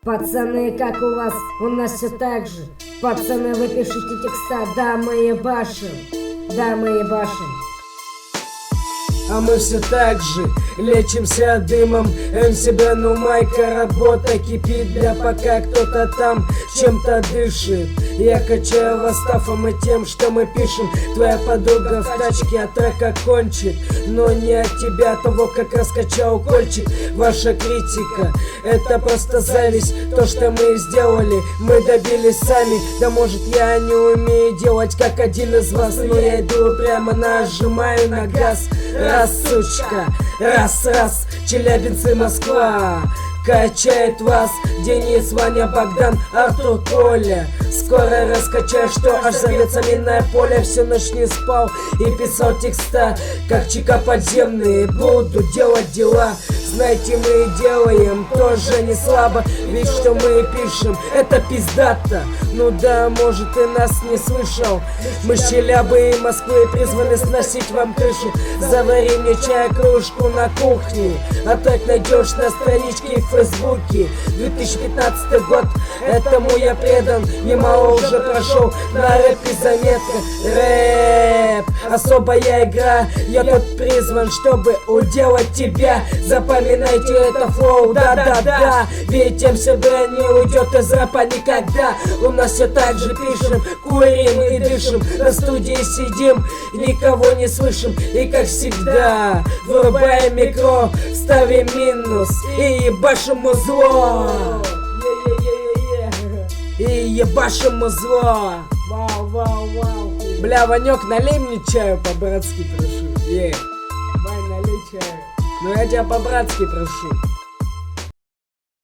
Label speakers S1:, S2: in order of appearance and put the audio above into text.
S1: Пацаны, как у вас? У нас все так же. Пацаны, вы пишите текста, да, мы ебашим. Да, мы ебашим.
S2: А мы все так же лечимся дымом МС Бену Майка, работа кипит, бля, пока кто-то там чем-то дышит. Я качаю вас тафом и тем, что мы пишем. Твоя подруга в тачке от трека кончит, но не от тебя, того как раскачал кольчик. Ваша критика — это просто зависть. То, что мы сделали, мы добились сами. Да может я не умею делать как один из вас, но я иду прямо, нажимаю на газ. Раз, сучка, раз, Челябинск и Москва качает вас. Денис, Ваня, Богдан, Артур, Коля. Скоро раскачаю, что аж зовется минное поле. Всю ночь не спал и писал текста, как Чика подземные. Буду делать дела. Знаете, мы делаем тоже не слабо, ведь что мы пишем, это пиздато. Ну да, может, ты нас не слышал. Мы с Челябы и Москвы призваны сносить вам крышу. Завари мне чай, кружку на кухне, а так найдешь на страничке в Фейсбуке. 2015 год, этому я предан. Немало уже прошел, на рэпе заметка. Рэп, особая игра. Я тут призван, чтобы уделать тебя. Запоминайте это флоу, да-да-да. Ведь МС Бен не уйдет из рэпа никогда. У нас все так же пишем, курим и дышим. На студии сидим, никого не слышим. И как всегда, вырубаем микро, ставим минус и ебашим зло. И ебашим зло. Вау. Бля, Ванек, налей мне чаю по-братски, прошу. Вань, налей чаю. Ну я тебя по-братски прошу.